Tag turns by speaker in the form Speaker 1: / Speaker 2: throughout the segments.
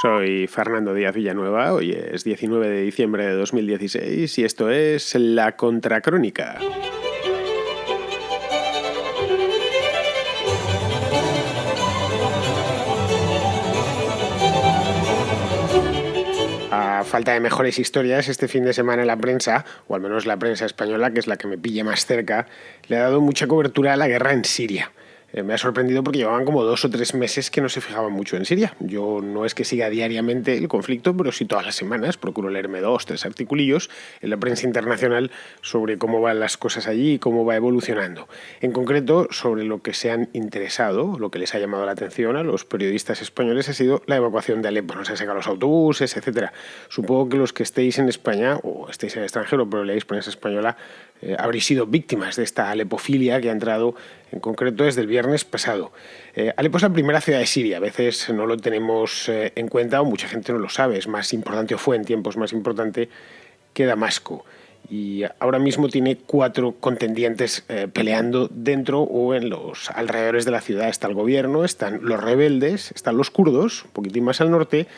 Speaker 1: Soy Fernando Díaz Villanueva, hoy es 19 de diciembre de 2016 y esto es La Contracrónica. A falta de mejores historias, este fin de semana la prensa, o al menos la prensa española, que es la que me pilla más cerca, le ha dado mucha cobertura a la guerra en Siria. Me ha sorprendido porque llevaban como 2 o 3 meses que no se fijaban mucho en Siria. Yo no es que siga diariamente el conflicto, pero sí todas las semanas procuro leerme 2 o 3 articulillos en la prensa internacional sobre cómo van las cosas allí y cómo va evolucionando. En concreto, sobre lo que se han interesado, lo que les ha llamado la atención a los periodistas españoles ha sido la evacuación de Alepo. No se han sacado los autobuses, etcétera. Supongo que los que estéis en España o estéis en el extranjero, pero leéis prensa española, habréis sido víctimas de esta alepofilia que ha entrado en concreto desde el viernes pasado. Alepo es la primera ciudad de Siria. A veces no lo tenemos en cuenta o mucha gente no lo sabe. Es más importante o fue en tiempos más importante que Damasco. Y ahora mismo tiene 4 contendientes peleando dentro o en los alrededores de la ciudad. Está el gobierno, están los rebeldes, están los kurdos, un poquitín más al norte,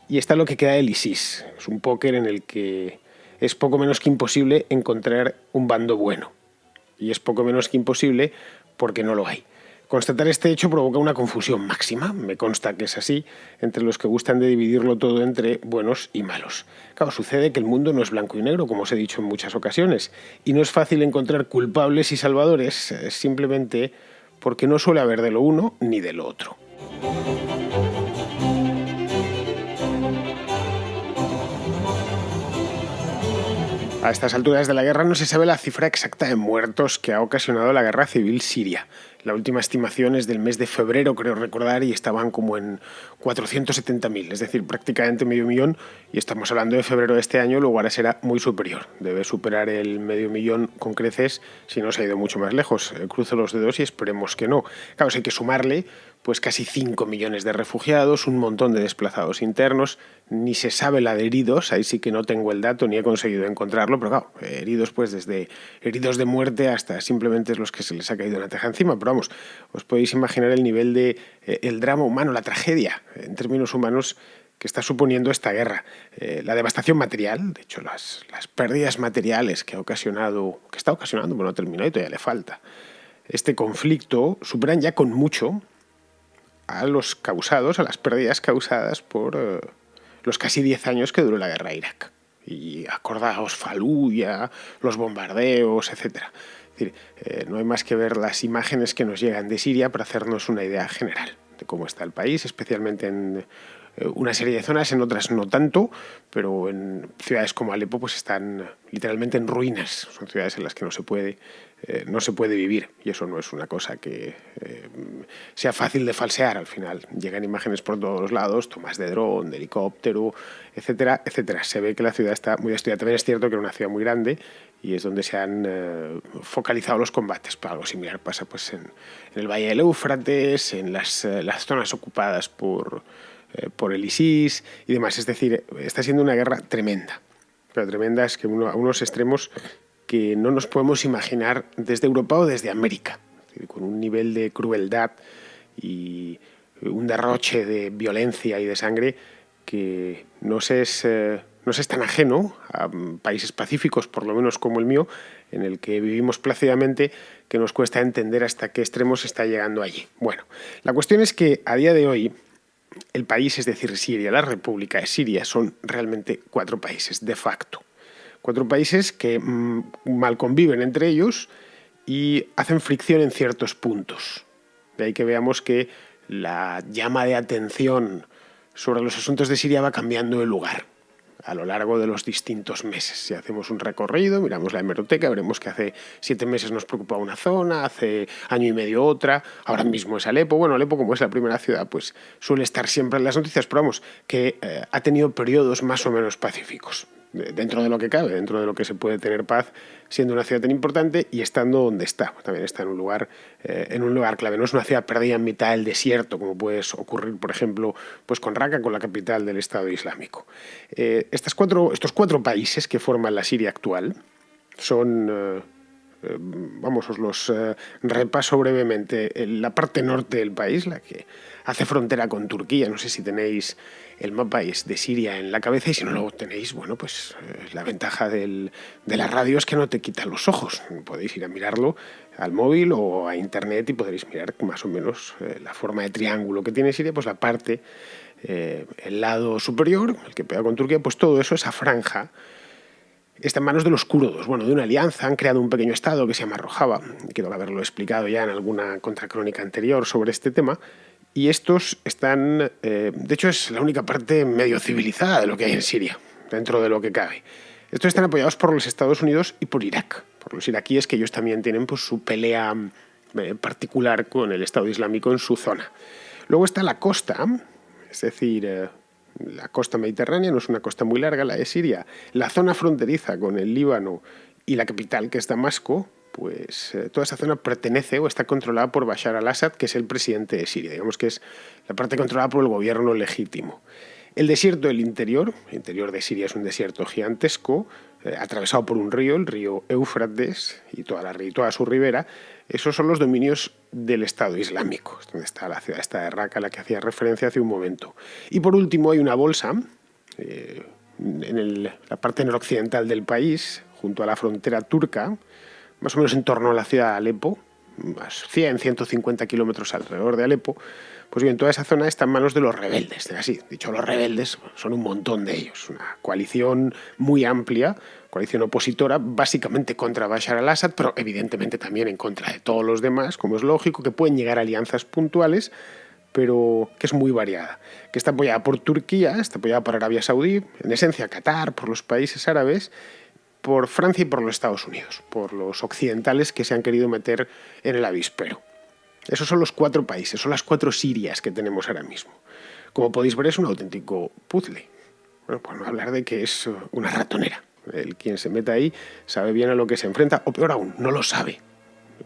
Speaker 1: y está lo que queda del ISIS. Es un póker en el que es poco menos que imposible encontrar un bando bueno. Y es poco menos que imposible porque no lo hay. Constatar este hecho provoca una confusión máxima, me consta que es así, entre los que gustan de dividirlo todo entre buenos y malos. Claro, sucede que el mundo no es blanco y negro, como os he dicho en muchas ocasiones, y no es fácil encontrar culpables y salvadores simplemente porque no suele haber de lo uno ni de lo otro. A estas alturas de la guerra no se sabe la cifra exacta de muertos que ha ocasionado la guerra civil siria. La última estimación es del mes de febrero, creo recordar, y estaban como en 470.000, es decir, prácticamente medio millón, y estamos hablando de febrero de este año, luego ahora será muy superior. Debe superar el medio millón con creces, si no se ha ido mucho más lejos. Cruzo los dedos y esperemos que no. Claro, hay que sumarle pues casi 5 millones de refugiados, un montón de desplazados internos, ni se sabe la de heridos, ahí sí que no tengo el dato ni he conseguido encontrarlo, pero claro, heridos pues desde heridos de muerte hasta simplemente es los que se les ha caído una teja encima, pero vamos, os podéis imaginar el nivel de el drama humano, la tragedia en términos humanos que está suponiendo esta guerra. La devastación material, de hecho las pérdidas materiales que está ocasionando, bueno, no ha terminado y todavía le falta. Este conflicto superan ya con mucho a las pérdidas causadas por los casi 10 años que duró la guerra a Irak. Y acordaos, Fallujah, los bombardeos, etc. Es decir, no hay más que ver las imágenes que nos llegan de Siria para hacernos una idea general de cómo está el país, especialmente en una serie de zonas, en otras no tanto, pero en ciudades como Alepo pues están literalmente en ruinas. Son ciudades en las que no se puede vivir, y eso no es una cosa que sea fácil de falsear. Al final llegan imágenes por todos los lados, tomas de dron, de helicóptero, etcétera, etcétera. Se ve que la ciudad está muy destruida. También es cierto que era una ciudad muy grande y es donde se han focalizado los combates. Pero algo similar pasa pues en el Valle del Éufrates, en las zonas ocupadas por el ISIS y demás. Es decir, está siendo una guerra tremenda. Pero tremenda es que a unos extremos que no nos podemos imaginar desde Europa o desde América. Es decir, con un nivel de crueldad y un derroche de violencia y de sangre que no se es tan ajeno a países pacíficos, por lo menos como el mío, en el que vivimos plácidamente, que nos cuesta entender hasta qué extremos está llegando allí. Bueno, la cuestión es que a día de hoy el país, es decir, Siria, la República de Siria, son realmente 4 países de facto. 4 países que mal conviven entre ellos y hacen fricción en ciertos puntos. De ahí que veamos que la llama de atención sobre los asuntos de Siria va cambiando de lugar a lo largo de los distintos meses. Si hacemos un recorrido, miramos la hemeroteca, veremos que hace 7 meses nos preocupaba una zona, hace año y medio otra, ahora mismo es Alepo. Bueno, Alepo, como es la primera ciudad, pues suele estar siempre en las noticias, pero vamos, que ha tenido periodos más o menos pacíficos. Dentro de lo que cabe, dentro de lo que se puede tener paz, siendo una ciudad tan importante y estando donde está. También está en un lugar clave. No es una ciudad perdida en mitad del desierto, como puede ocurrir, por ejemplo, pues con Raqqa, con la capital del Estado Islámico. Estos 4 países que forman la Siria actual son vamos, os los repaso brevemente. La parte norte del país, la que hace frontera con Turquía, no sé si tenéis el mapa de Siria en la cabeza, y si no lo tenéis, bueno, pues la ventaja de la radio es que no te quita los ojos. Podéis ir a mirarlo al móvil o a internet y podréis mirar más o menos la forma de triángulo que tiene Siria, pues la parte, el lado superior, el que pega con Turquía, pues todo eso, esa franja, está en manos de los kurdos, bueno, de una alianza. Han creado un pequeño estado que se llama Rojava, quiero haberlo explicado ya en alguna contracrónica anterior sobre este tema, y estos están, de hecho es la única parte medio civilizada de lo que hay en Siria, dentro de lo que cabe. Estos están apoyados por los Estados Unidos y por Irak, por los iraquíes, que ellos también tienen pues su pelea particular con el Estado Islámico en su zona. Luego está la costa, es decir, la costa mediterránea, no es una costa muy larga, la de Siria. La zona fronteriza con el Líbano y la capital, que es Damasco, pues toda esa zona pertenece o está controlada por Bashar al-Assad, que es el presidente de Siria. Digamos que es la parte controlada por el gobierno legítimo. El desierto del interior, el interior de Siria es un desierto gigantesco, atravesado por un río, el río Éufrates, y toda su ribera. Esos son los dominios del Estado Islámico, donde está la ciudad esta de Raqqa, a la que hacía referencia hace un momento. Y por último hay una bolsa en la parte noroccidental del país, junto a la frontera turca, más o menos en torno a la ciudad de Alepo, unos 100-150 kilómetros alrededor de Alepo. Pues bien, toda esa zona está en manos de los rebeldes. Así, dicho, los rebeldes son un montón de ellos, una coalición muy amplia, coalición opositora, básicamente contra Bashar al-Assad, pero evidentemente también en contra de todos los demás, como es lógico, que pueden llegar a alianzas puntuales, pero que es muy variada, que está apoyada por Turquía, está apoyada por Arabia Saudí, en esencia Qatar, por los países árabes, por Francia y por los Estados Unidos, por los occidentales que se han querido meter en el avispero. Esos son los 4 países, son las 4 Sirias que tenemos ahora mismo. Como podéis ver, es un auténtico puzzle. Bueno, por no hablar de que es una ratonera. Quien se meta ahí sabe bien a lo que se enfrenta, o peor aún, no lo sabe.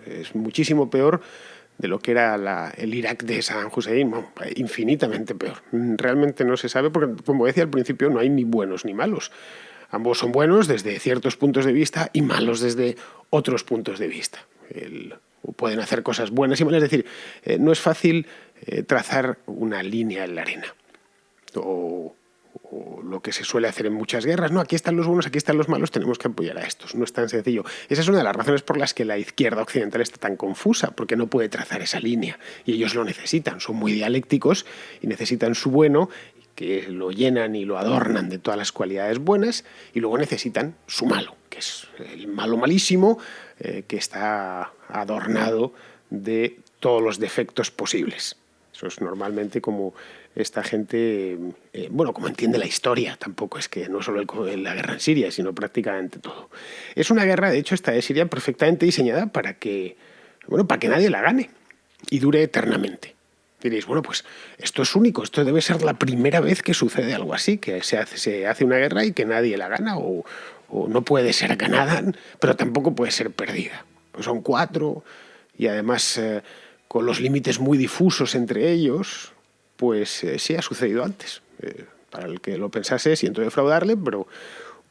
Speaker 1: Es muchísimo peor de lo que era el Irak de Saddam Hussein, bueno, infinitamente peor. Realmente no se sabe porque, como decía al principio, no hay ni buenos ni malos. Ambos son buenos desde ciertos puntos de vista y malos desde otros puntos de vista. Pueden hacer cosas buenas y malas. Es decir, no es fácil trazar una línea en la arena. O lo que se suele hacer en muchas guerras. No, aquí están los buenos, aquí están los malos, tenemos que apoyar a estos. No es tan sencillo. Esa es una de las razones por las que la izquierda occidental está tan confusa, porque no puede trazar esa línea. Y ellos lo necesitan. Son muy dialécticos y necesitan su bueno, que lo llenan y lo adornan de todas las cualidades buenas, y luego necesitan su malo, que es el malo malísimo, que está adornado de todos los defectos posibles. Eso es normalmente como esta gente, como entiende la historia. Tampoco es que no solo la guerra en Siria, sino prácticamente todo. Es una guerra, de hecho, esta de Siria, perfectamente diseñada para que nadie la gane y dure eternamente. Diréis, bueno, pues esto es único, esto debe ser la primera vez que sucede algo así, que se hace una guerra y que nadie la gana, o no puede ser ganada, pero tampoco puede ser perdida. Pues son 4 y además con los límites muy difusos entre ellos, pues sí ha sucedido antes. Para el que lo pensase, siento defraudarle, pero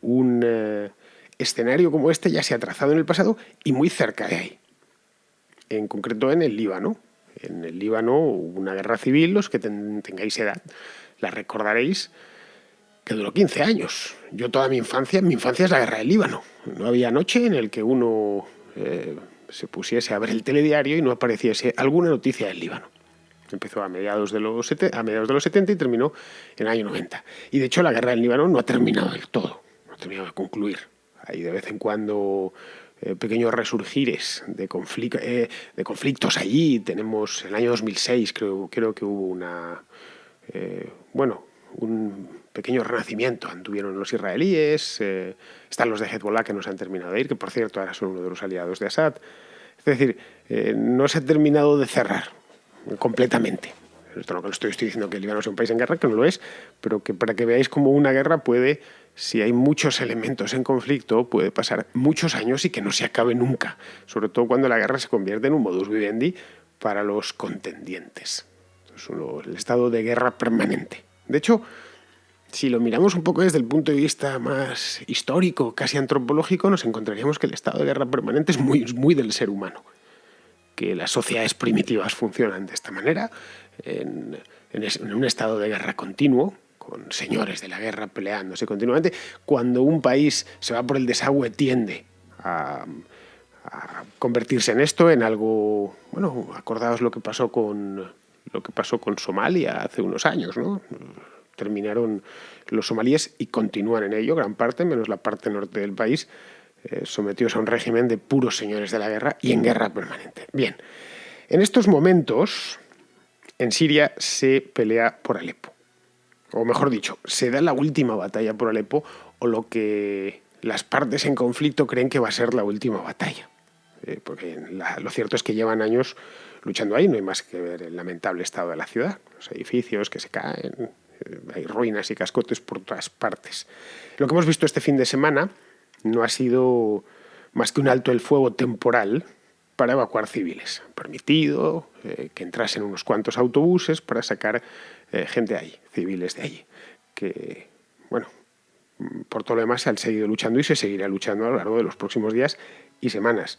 Speaker 1: un escenario como este ya se ha trazado en el pasado y muy cerca de ahí. En concreto en el Líbano. En el Líbano hubo una guerra civil, los que tengáis edad la recordaréis, que duró 15 años. Yo toda mi infancia es la guerra del Líbano. No había noche en el que uno se pusiese a ver el telediario y no apareciese alguna noticia del Líbano. Empezó a mediados de los 70 y terminó en el año 90. Y de hecho la guerra del Líbano no ha terminado del todo, no ha terminado de concluir. Hay de vez en cuando pequeños resurgires de conflictos allí. Tenemos el año 2006, creo que hubo un pequeño renacimiento. Anduvieron los israelíes, están los de Hezbollah que no se han terminado de ir, que por cierto ahora son uno de los aliados de Assad. Es decir, no se ha terminado de cerrar completamente. Esto no estoy diciendo que el Líbano sea un país en guerra, que no lo es, pero que para que veáis cómo una guerra puede, si hay muchos elementos en conflicto, puede pasar muchos años y que no se acabe nunca, sobre todo cuando la guerra se convierte en un modus vivendi para los contendientes. Es el estado de guerra permanente. De hecho, Si lo miramos un poco desde el punto de vista más histórico, casi antropológico, nos encontraríamos que el estado de guerra permanente es muy del ser humano, que las sociedades primitivas funcionan de esta manera, en un estado de guerra continuo, con señores de la guerra peleándose continuamente. Cuando un país se va por el desagüe tiende a convertirse en esto, en algo, bueno, acordaos lo que pasó con Somalia hace unos años, ¿no? Terminaron los somalíes y continúan en ello, gran parte, menos la parte norte del país, sometidos a un régimen de puros señores de la guerra y en guerra permanente. Bien, en estos momentos, en Siria se pelea por Alepo. O mejor dicho, se da la última batalla por Alepo, o lo que las partes en conflicto creen que va a ser la última batalla. Porque lo cierto es que llevan años luchando ahí, no hay más que ver el lamentable estado de la ciudad, los edificios que se caen, hay ruinas y cascotes por todas partes. Lo que hemos visto este fin de semana no ha sido más que un alto el fuego temporal para evacuar civiles. Han permitido que entrasen unos cuantos autobuses para sacar gente de allí, civiles de allí, que, bueno, por todo lo demás se han seguido luchando y se seguirá luchando a lo largo de los próximos días y semanas,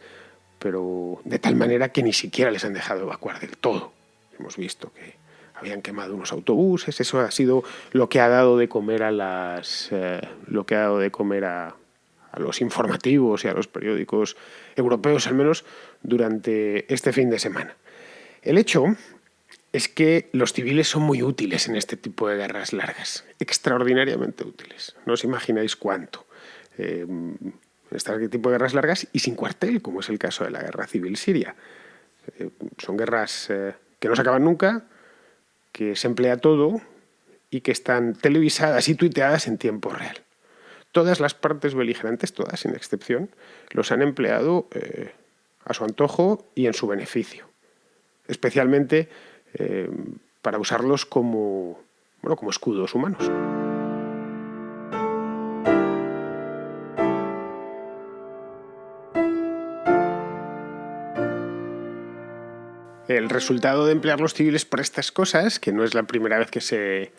Speaker 1: pero de tal manera que ni siquiera les han dejado evacuar del todo. Hemos visto que habían quemado unos autobuses, eso ha sido lo que ha dado de comer a los informativos y a los periódicos europeos, al menos durante este fin de semana. El hecho es que los civiles son muy útiles en este tipo de guerras largas, extraordinariamente útiles. No os imagináis cuánto. En este tipo de guerras largas y sin cuartel, como es el caso de la guerra civil siria. Son guerras que no se acaban nunca, que se emplea todo y que están televisadas y tuiteadas en tiempo real. Todas las partes beligerantes, todas sin excepción, los han empleado a su antojo y en su beneficio. Especialmente para usarlos como escudos humanos. El resultado de emplear los civiles para estas cosas, que no es la primera vez que se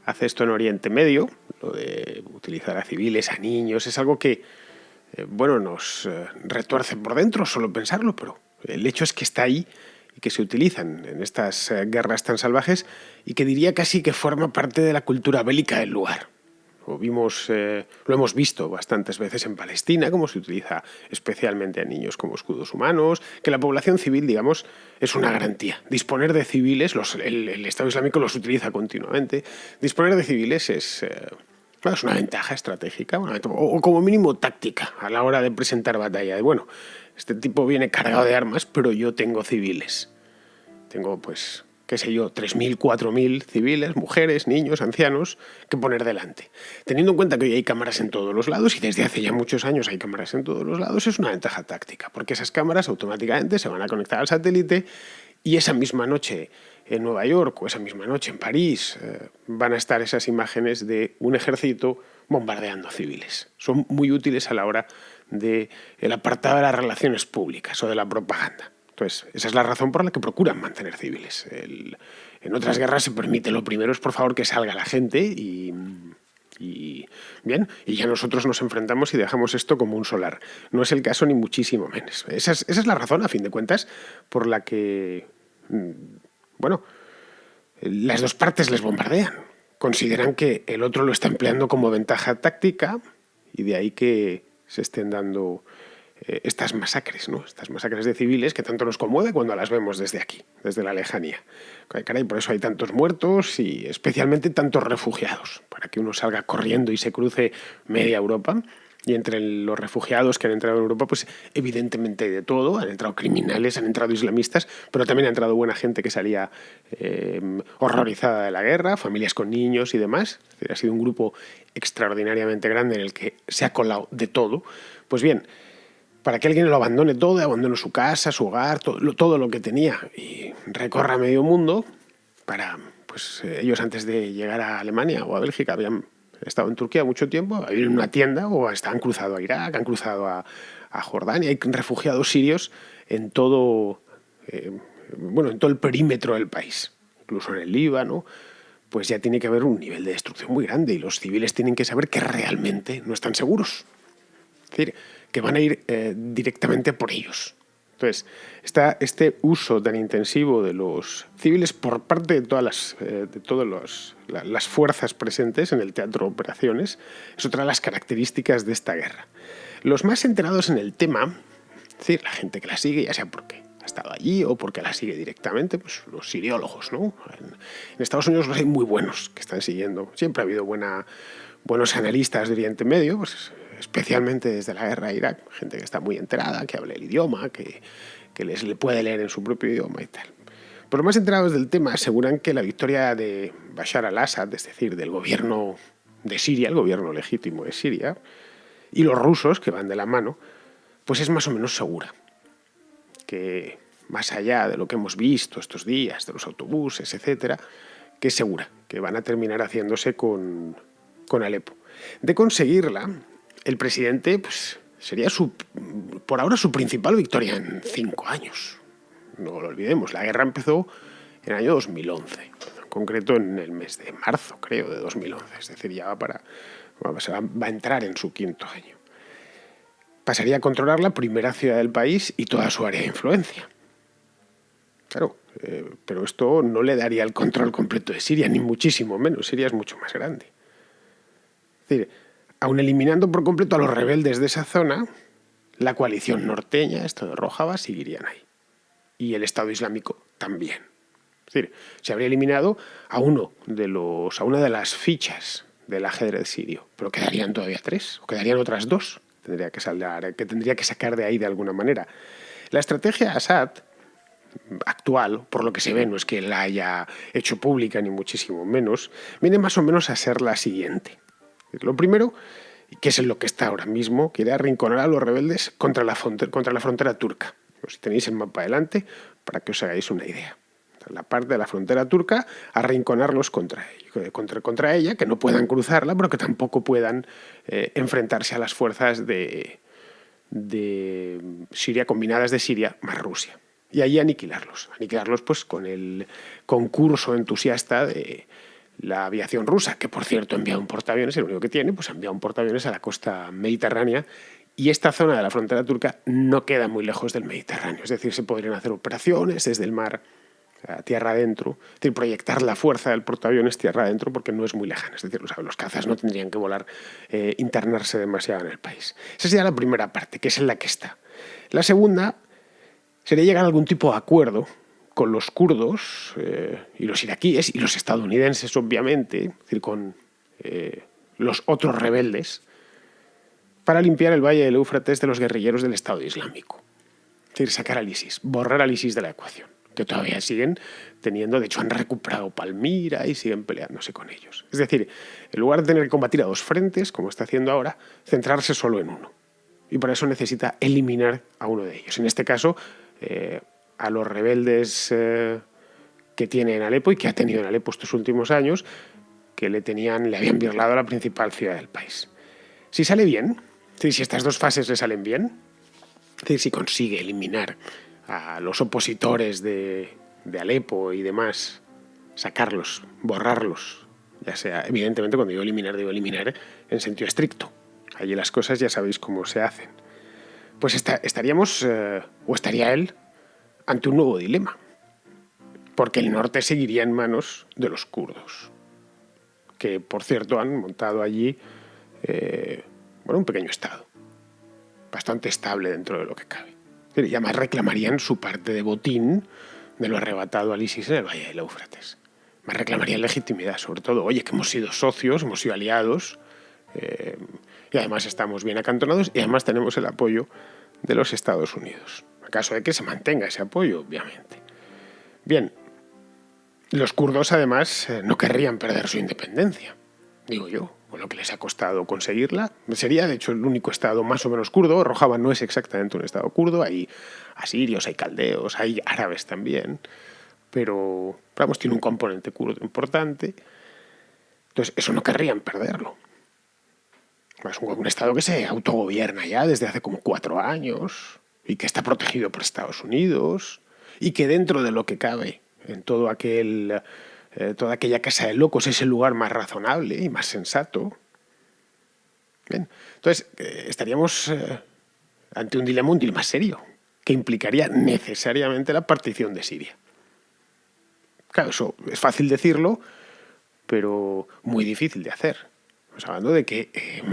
Speaker 1: hace esto en Oriente Medio, lo de utilizar a civiles, a niños, es algo que nos retuerce por dentro solo pensarlo, pero el hecho es que está ahí y que se utilizan en estas guerras tan salvajes y que diría casi que forma parte de la cultura bélica del lugar. Lo hemos visto bastantes veces en Palestina, cómo se utiliza especialmente a niños como escudos humanos, que la población civil, digamos, es una garantía. Disponer de civiles, el Estado Islámico los utiliza continuamente, disponer de civiles es una ventaja estratégica, o como mínimo táctica, a la hora de presentar batalla. Este tipo viene cargado de armas, pero yo tengo civiles. Tengo, 3.000, 4.000 civiles, mujeres, niños, ancianos, que poner delante. Teniendo en cuenta que hoy hay cámaras en todos los lados, y desde hace ya muchos años hay cámaras en todos los lados, es una ventaja táctica, porque esas cámaras automáticamente se van a conectar al satélite y esa misma noche en Nueva York o esa misma noche en París van a estar esas imágenes de un ejército bombardeando civiles. Son muy útiles a la hora del apartado de las relaciones públicas o de la propaganda. Entonces, esa es la razón por la que procuran mantener civiles. En otras guerras se permite, lo primero es por favor que salga la gente y ya nosotros nos enfrentamos y dejamos esto como un solar. No es el caso ni muchísimo menos. Esa es la razón, a fin de cuentas, por la que, las dos partes les bombardean. Consideran que el otro lo está empleando como ventaja táctica y de ahí que se estén dando estas masacres, ¿no? Estas masacres de civiles que tanto nos conmueve cuando las vemos desde aquí, desde la lejanía. Caray, por eso hay tantos muertos y especialmente tantos refugiados, para que uno salga corriendo y se cruce media Europa. Y entre los refugiados que han entrado en Europa, pues evidentemente hay de todo. Han entrado criminales, han entrado islamistas, pero también ha entrado buena gente que salía horrorizada de la guerra, familias con niños y demás. Ha sido un grupo extraordinariamente grande en el que se ha colado de todo. Pues bien, para que alguien lo abandone todo, abandone su casa, su hogar, todo lo que tenía y recorra medio mundo, ellos antes de llegar a Alemania o a Bélgica habían estado en Turquía mucho tiempo, habían ido en una tienda o han cruzado a Irak, han cruzado a Jordania. Hay refugiados sirios en todo el perímetro del país, incluso en el Líbano. pues ya tiene que haber un nivel de destrucción muy grande y los civiles tienen que saber que realmente no están seguros. Es decir, que van a ir directamente por ellos. Entonces, está este uso tan intensivo de los civiles por parte de todas las fuerzas presentes en el teatro de operaciones es otra de las características de esta guerra. Los más enterados en el tema, es decir, la gente que la sigue, ya sea porque ha estado allí o porque la sigue directamente, pues los siriólogos, ¿no? En Estados Unidos los hay muy buenos que están siguiendo. Siempre ha habido buenos analistas de Oriente Medio, pues especialmente desde la guerra de Irak, gente que está muy enterada, que habla el idioma, que le puede leer en su propio idioma y tal. Pero los más enterados del tema aseguran que la victoria de Bashar al-Assad, es decir, del gobierno de Siria, el gobierno legítimo de Siria, y los rusos, que van de la mano, pues es más o menos segura. Que más allá de lo que hemos visto estos días, de los autobuses, etcétera, que es segura, que van a terminar haciéndose con Alepo. De conseguirla, el presidente pues, sería por ahora su principal victoria en 5 años. No lo olvidemos, la guerra empezó en el año 2011, en concreto en el mes de marzo, creo, de 2011. Es decir, ya va a entrar en su 5.º año. Pasaría a controlar la primera ciudad del país y toda su área de influencia. Claro, pero esto no le daría el control completo de Siria, ni muchísimo menos. Siria es mucho más grande. Es decir, aun eliminando por completo a los rebeldes de esa zona, la coalición norteña, esto de Rojava, seguirían ahí. Y el Estado Islámico también. Es decir, se habría eliminado a una de las fichas del ajedrez sirio, pero quedarían todavía 3, o quedarían otras 2 que tendría que sacar de ahí de alguna manera. La estrategia Assad actual, por lo que se ve, no es que la haya hecho pública ni muchísimo menos, viene más o menos a ser la siguiente. Lo primero, que es en lo que está ahora mismo, quiere arrinconar a los rebeldes contra la frontera turca. Si tenéis el mapa delante, para que os hagáis una idea. La parte de la frontera turca, arrinconarlos contra ella, que no puedan cruzarla, pero que tampoco puedan enfrentarse a las fuerzas de Siria, combinadas de Siria más Rusia. Y allí aniquilarlos pues con el concurso entusiasta de la aviación rusa, que por cierto ha enviado un portaaviones, el único que tiene, pues ha enviado un portaaviones a la costa mediterránea. Y esta zona de la frontera turca no queda muy lejos del Mediterráneo. Es decir, se podrían hacer operaciones desde el mar a tierra adentro. Es decir, proyectar la fuerza del portaaviones tierra adentro porque no es muy lejana. Es decir, los cazas no tendrían que volar, internarse demasiado en el país. Esa sería la primera parte, que es en la que está. La segunda sería llegar a algún tipo de acuerdo con los kurdos y los iraquíes y los estadounidenses, obviamente, es decir, con los otros rebeldes, para limpiar el valle del Éufrates de los guerrilleros del Estado Islámico. Es decir, sacar al ISIS, borrar al ISIS de la ecuación, que todavía siguen teniendo, de hecho han recuperado Palmira y siguen peleándose con ellos. Es decir, en lugar de tener que combatir a 2 frentes, como está haciendo ahora, centrarse solo en uno. Y para eso necesita eliminar a uno de ellos. En este caso, a los rebeldes que tiene en Alepo y que ha tenido en Alepo estos últimos años, que le habían birlado a la principal ciudad del país. Si sale bien, si estas 2 fases le salen bien, es decir, si consigue eliminar a los opositores de Alepo y demás, sacarlos, borrarlos, ya sea, evidentemente cuando digo eliminar en sentido estricto. Allí las cosas ya sabéis cómo se hacen. Pues estaríamos, o estaría él, ante un nuevo dilema. Porque el norte seguiría en manos de los kurdos, que por cierto han montado allí un pequeño estado, bastante estable dentro de lo que cabe. Y además reclamarían su parte de botín de lo arrebatado al ISIS en el Valle del Éufrates. Más reclamarían legitimidad, sobre todo, oye, que hemos sido socios, hemos sido aliados, y además estamos bien acantonados y además tenemos el apoyo de los Estados Unidos. A caso de que se mantenga ese apoyo, obviamente. Bien, los kurdos además no querrían perder su independencia, digo yo, con lo que les ha costado conseguirla. Sería, de hecho, el único estado más o menos kurdo. Rojava no es exactamente un estado kurdo. Hay asirios, hay caldeos, hay árabes también. Pero, vamos, tiene un componente kurdo importante. Entonces, eso no querrían perderlo. Es un estado que se autogobierna ya desde hace como 4 años y que está protegido por Estados Unidos y que dentro de lo que cabe, en todo aquel toda aquella casa de locos es el lugar más razonable y más sensato. Bien. Entonces, estaríamos ante un dilema serio, que implicaría necesariamente la partición de Siria. Claro, eso es fácil decirlo, pero muy difícil de hacer. Estamos hablando de que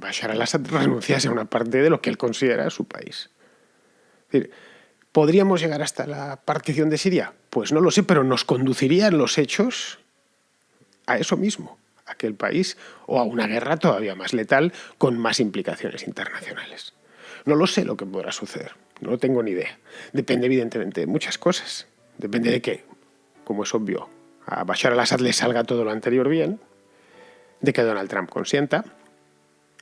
Speaker 1: Bashar al-Assad renunciase a una parte de lo que él considera su país. Es decir, ¿podríamos llegar hasta la partición de Siria? Pues no lo sé, pero nos conducirían los hechos a eso mismo, a aquel país, o a una guerra todavía más letal con más implicaciones internacionales. No lo sé lo que podrá suceder, no tengo ni idea. Depende evidentemente de muchas cosas. Depende de que, como es obvio, a Bashar al-Assad le salga todo lo anterior bien, de que Donald Trump consienta,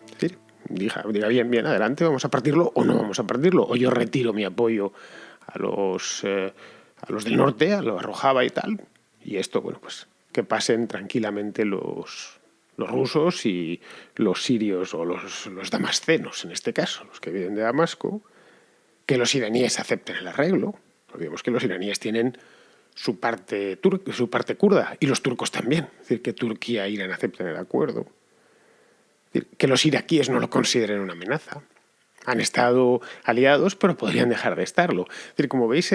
Speaker 1: es decir, diga bien, adelante, vamos a partirlo o no vamos a partirlo, o yo retiro mi apoyo a los del norte, a los Rojava y tal, y esto, bueno, pues que pasen tranquilamente los rusos y los sirios o los damascenos, en este caso, los que viven de Damasco, que los iraníes acepten el arreglo. Olvidemos que los iraníes tienen su parte kurda y los turcos también. Es decir, que Turquía e Irán acepten el acuerdo. Es decir, que los iraquíes no lo consideren una amenaza. Han estado aliados, pero podrían dejar de estarlo. Es decir, como veis,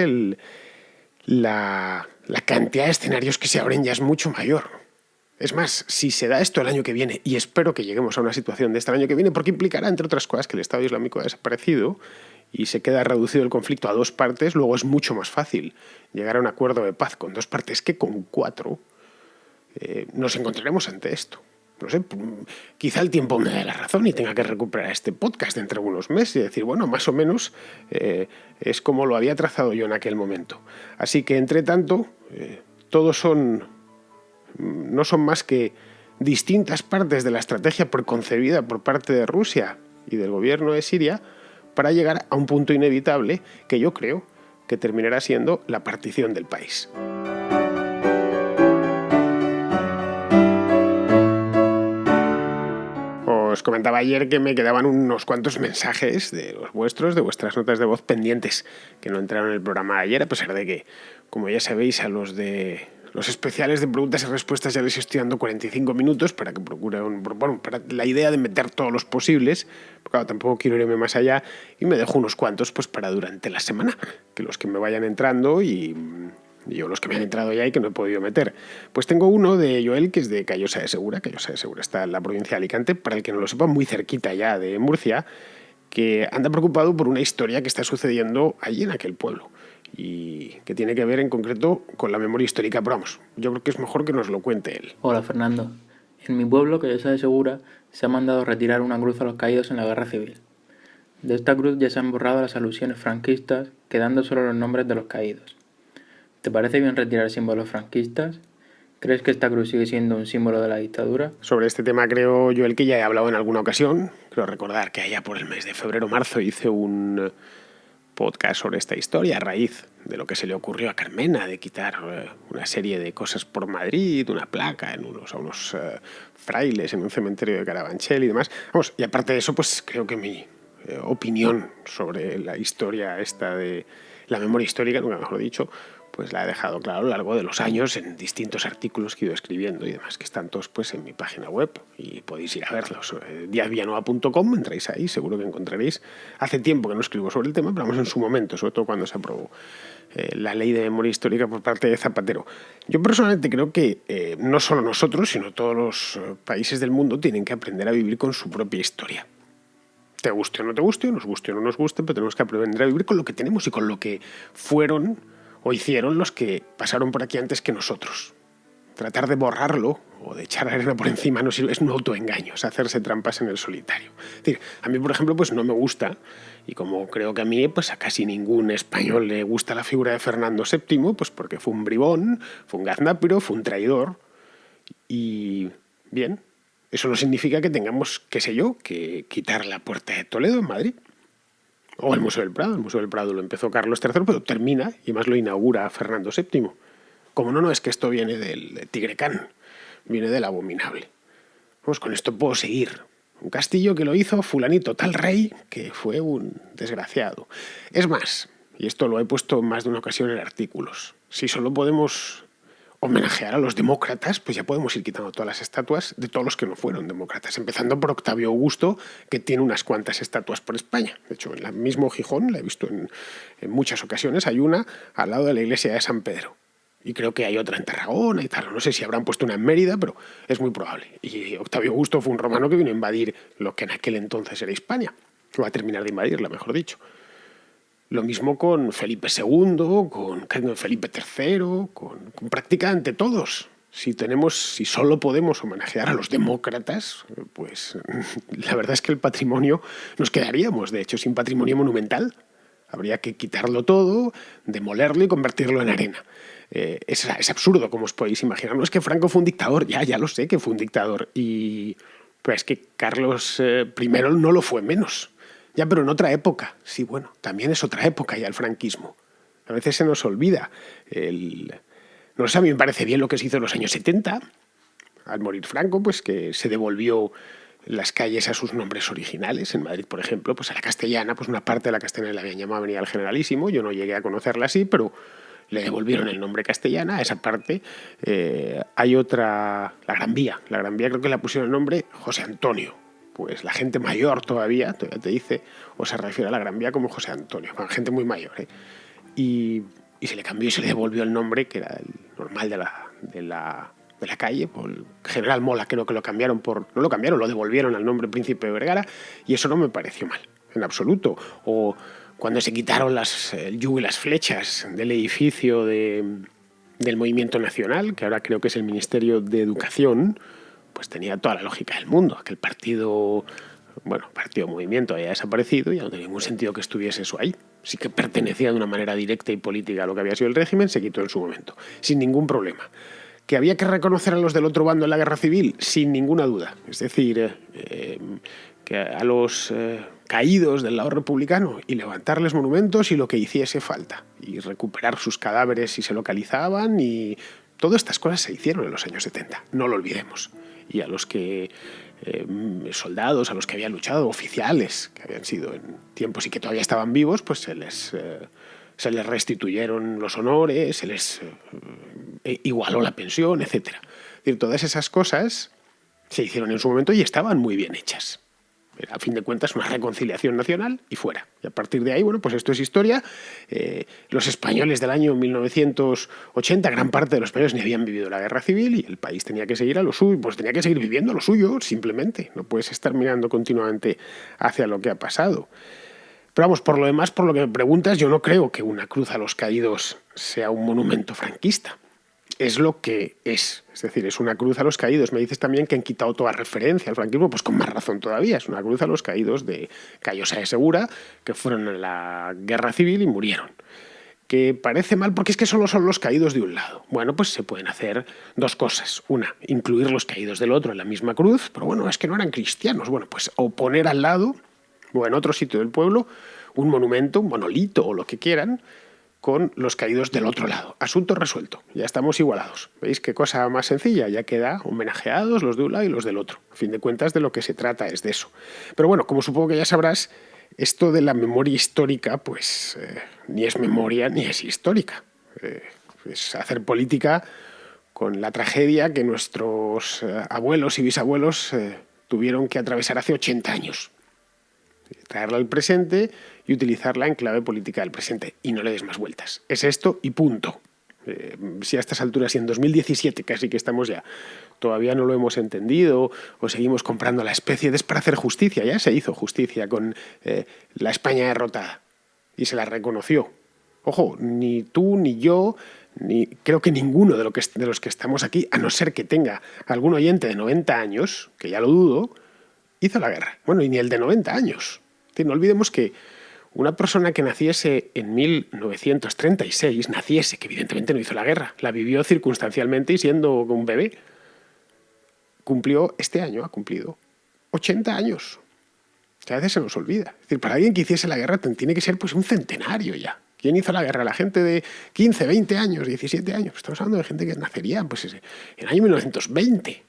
Speaker 1: la cantidad de escenarios que se abren ya es mucho mayor. Es más, si se da esto el año que viene, y espero que lleguemos a una situación de este año que viene, porque implicará, entre otras cosas, que el Estado Islámico ha desaparecido y se queda reducido el conflicto a dos partes, luego es mucho más fácil llegar a un acuerdo de paz con dos partes que con cuatro. Nos encontraremos ante esto. No sé, quizá el tiempo me dé la razón y tenga que recuperar este podcast dentro de unos meses y decir, bueno, más o menos es como lo había trazado yo en aquel momento. Así que, entre tanto, todos no son más que distintas partes de la estrategia preconcebida por parte de Rusia y del gobierno de Siria para llegar a un punto inevitable que yo creo que terminará siendo la partición del país. Os comentaba ayer que me quedaban unos cuantos mensajes de los vuestros, de vuestras notas de voz pendientes, que no entraron en el programa de ayer, a pesar de que, como ya sabéis, a los especiales de preguntas y respuestas ya les estoy dando 45 minutos para que procuren, para la idea de meter todos los posibles, porque claro, tampoco quiero irme más allá, y me dejo unos cuantos pues para durante la semana, que los que me vayan entrando y yo los que me han entrado ya y que no he podido meter. Pues tengo uno de Joel, que es de Callosa de Segura. Callosa de Segura está en la provincia de Alicante, para el que no lo sepa, muy cerquita ya de Murcia, que anda preocupado por una historia que está sucediendo allí en aquel pueblo y que tiene que ver en concreto con la memoria histórica. Pero vamos, yo creo que es mejor que nos lo cuente él.
Speaker 2: Hola Fernando. En mi pueblo, Callosa de Segura, se ha mandado retirar una cruz a los caídos en la guerra civil. De esta cruz ya se han borrado las alusiones franquistas, quedando solo los nombres de los caídos. ¿Te parece bien retirar símbolos franquistas? ¿Crees que esta cruz sigue siendo un símbolo de la dictadura?
Speaker 1: Sobre este tema creo yo el que ya he hablado en alguna ocasión. Creo recordar que allá por el mes de febrero o marzo hice un podcast sobre esta historia a raíz de lo que se le ocurrió a Carmena de quitar una serie de cosas por Madrid, una placa a unos frailes en un cementerio de Carabanchel y demás. Vamos, y aparte de eso, pues creo que mi opinión sobre la historia esta de la memoria histórica, nunca mejor dicho, pues la he dejado claro a lo largo de los años en distintos artículos que he ido escribiendo y demás, que están todos pues en mi página web y podéis ir a verlos. diazvillanueva.com, entráis ahí, seguro que encontraréis. Hace tiempo que no escribo sobre el tema, pero vamos, en su momento, sobre todo cuando se aprobó la ley de memoria histórica por parte de Zapatero. Yo personalmente creo que no solo nosotros, sino todos los países del mundo tienen que aprender a vivir con su propia historia. Te guste o no te guste, nos guste o no nos guste, pero tenemos que aprender a vivir con lo que tenemos y con lo que fueron o hicieron los que pasaron por aquí antes que nosotros. Tratar de borrarlo o de echar arena por encima no sirve, es un autoengaño, es hacerse trampas en el solitario. Es decir, a mí, por ejemplo, pues no me gusta, y como creo que a mí, pues a casi ningún español le gusta la figura de Fernando VII, pues porque fue un bribón, fue un gaznápiro, fue un traidor, y bien, eso no significa que tengamos, qué sé yo, que quitar la Puerta de Toledo en Madrid. O el Museo del Prado. El Museo del Prado lo empezó Carlos III, pero termina, y además lo inaugura Fernando VII. Como no, es que esto viene del Tigre Can, viene del abominable. Vamos, con esto puedo seguir. Un castillo que lo hizo fulanito tal rey, que fue un desgraciado. Es más, y esto lo he puesto en más de una ocasión en artículos, si solo podemos homenajear a los demócratas, pues ya podemos ir quitando todas las estatuas de todos los que no fueron demócratas, empezando por Octavio Augusto, que tiene unas cuantas estatuas por España. De hecho, en el mismo Gijón, la he visto en muchas ocasiones, hay una al lado de la iglesia de San Pedro. Y creo que hay otra en Tarragona y tal. No sé si habrán puesto una en Mérida, pero es muy probable. Y Octavio Augusto fue un romano que vino a invadir lo que en aquel entonces era Hispania. O va a terminar de invadirla, mejor dicho. Lo mismo con Felipe II, con Felipe III, con prácticamente todos. Si solo podemos homenajear a los demócratas, pues la verdad es que el patrimonio nos quedaríamos, de hecho, sin patrimonio monumental. Habría que quitarlo todo, demolerlo y convertirlo en arena. Es absurdo, como os podéis imaginar. No es que Franco fue un dictador, ya lo sé que fue un dictador. Pero es que Carlos I no lo fue menos. Ya, pero en otra época. Sí, bueno, también es otra época ya el franquismo. A veces se nos olvida. No sé, a mí me parece bien lo que se hizo en los años 70. Al morir Franco, pues que se devolvió las calles a sus nombres originales. En Madrid, por ejemplo, pues a la Castellana, pues una parte de la Castellana la habían llamado Avenida del Generalísimo. Yo no llegué a conocerla así, pero le devolvieron el nombre Castellana a esa parte. Hay otra, la Gran Vía. La Gran Vía creo que le pusieron el nombre José Antonio. Pues la gente mayor todavía te dice, o se refiere a la Gran Vía como José Antonio, gente muy mayor, ¿eh? Y se le cambió y se le devolvió el nombre, que era el normal de la calle, por el General Mola, creo que lo cambiaron no lo cambiaron, lo devolvieron al nombre Príncipe de Vergara, y eso no me pareció mal, en absoluto. O cuando se quitaron el yugo y las flechas del edificio del Movimiento Nacional, que ahora creo que es el Ministerio de Educación, pues tenía toda la lógica del mundo. Aquel partido movimiento haya desaparecido y ya no tenía ningún sentido que estuviese eso ahí. Sí que pertenecía de una manera directa y política a lo que había sido el régimen, se quitó en su momento, sin ningún problema. ¿Que había que reconocer a los del otro bando en la guerra civil? Sin ninguna duda. Es decir, que a los caídos del lado republicano y levantarles monumentos y lo que hiciese falta. Y recuperar sus cadáveres si se localizaban y todas estas cosas se hicieron en los años 70. No lo olvidemos. Y a los que soldados, a los que habían luchado, oficiales que habían sido en tiempos y que todavía estaban vivos, pues se les restituyeron los honores, se les igualó la pensión, etc. Es decir, todas esas cosas se hicieron en su momento y estaban muy bien hechas. A fin de cuentas, una reconciliación nacional y fuera. Y a partir de ahí, bueno, pues esto es historia. Los españoles del año 1980, gran parte de los españoles ni habían vivido la guerra civil y el país tenía que seguir a lo suyo, pues tenía que seguir viviendo lo suyo, simplemente. No puedes estar mirando continuamente hacia lo que ha pasado. Pero vamos, por lo demás, por lo que me preguntas, yo no creo que una cruz a los caídos sea un monumento franquista. Es lo que es decir, es una cruz a los caídos. Me dices también que han quitado toda referencia al franquismo, pues con más razón todavía. Es una cruz a los caídos de Callosa de Segura, que fueron en la guerra civil y murieron. Que parece mal porque es que solo son los caídos de un lado. Bueno, pues se pueden hacer dos cosas. Una, incluir los caídos del otro en la misma cruz, pero bueno, es que no eran cristianos. Bueno, pues o poner al lado, o en otro sitio del pueblo, un monumento, un monolito o lo que quieran, con los caídos del otro lado. Asunto resuelto. Ya estamos igualados. ¿Veis qué cosa más sencilla? Ya queda homenajeados los de un lado y los del otro. A fin de cuentas, de lo que se trata es de eso. Pero bueno, como supongo que ya sabrás, esto de la memoria histórica, pues ni es memoria ni es histórica. Es hacer política con la tragedia que nuestros abuelos y bisabuelos tuvieron que atravesar hace 80 años. Traerla al presente y utilizarla en clave política del presente. Y no le des más vueltas. Es esto y punto. Si a estas alturas y en 2017 casi que estamos ya, todavía no lo hemos entendido o seguimos comprando la especie de para hacer justicia. Ya se hizo justicia con la España derrotada y se la reconoció. Ojo, ni tú ni yo, ni creo que ninguno de los que estamos aquí, a no ser que tenga algún oyente de 90 años, que ya lo dudo, hizo la guerra. Bueno, y ni el de 90 años. No olvidemos que una persona que naciese en 1936, que evidentemente no hizo la guerra, la vivió circunstancialmente y siendo un bebé, ha cumplido 80 años. Que a veces se nos olvida. Es decir, para alguien que hiciese la guerra tiene que ser pues un centenario ya. ¿Quién hizo la guerra? La gente de 15, 20 años, 17 años. Estamos hablando de gente que nacería pues, en el año 1920.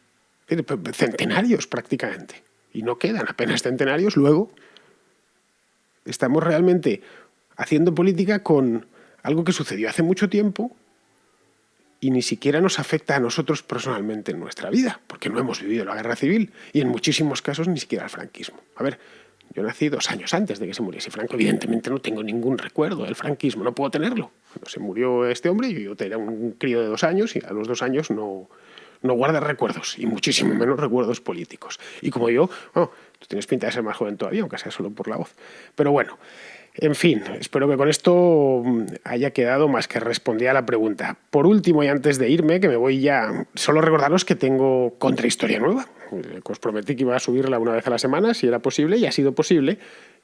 Speaker 1: Es decir, centenarios prácticamente. Y no quedan apenas centenarios. Luego estamos realmente haciendo política con algo que sucedió hace mucho tiempo y ni siquiera nos afecta a nosotros personalmente en nuestra vida, porque no hemos vivido la guerra civil y en muchísimos casos ni siquiera el franquismo. A ver, yo nací 2 años antes de que se muriese Franco. Evidentemente no tengo ningún recuerdo del franquismo, no puedo tenerlo. Cuando se murió este hombre, yo era un crío de 2 años y a los 2 años no guardas recuerdos, y muchísimo menos recuerdos políticos. Y como yo, tú tienes pinta de ser más joven todavía, aunque sea solo por la voz. Pero bueno, en fin, espero que con esto haya quedado más que respondida a la pregunta. Por último, y antes de irme, que me voy ya, solo recordaros que tengo contrahistoria nueva. Os prometí que iba a subirla una vez a la semana, si era posible, y ha sido posible.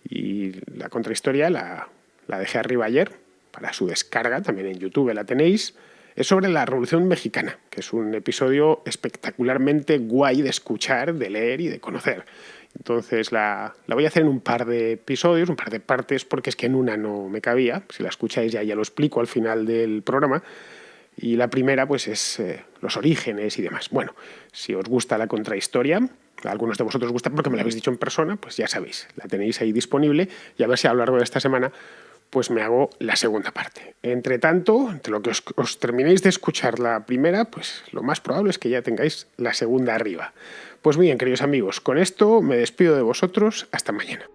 Speaker 1: Y la contrahistoria la dejé arriba ayer para su descarga, también en YouTube la tenéis. Es sobre la Revolución Mexicana, que es un episodio espectacularmente guay de escuchar, de leer y de conocer. Entonces la voy a hacer en un par de episodios, un par de partes, porque es que en una no me cabía. Si la escucháis ya lo explico al final del programa. Y la primera pues es los orígenes y demás. Bueno, si os gusta la contrahistoria, a algunos de vosotros os gusta porque me lo habéis dicho en persona, pues ya sabéis, la tenéis ahí disponible, y a ver si a lo largo de esta semana pues me hago la segunda parte. Entre tanto, entre lo que os terminéis de escuchar la primera, pues lo más probable es que ya tengáis la segunda arriba. Pues muy bien, queridos amigos, con esto me despido de vosotros. Hasta mañana.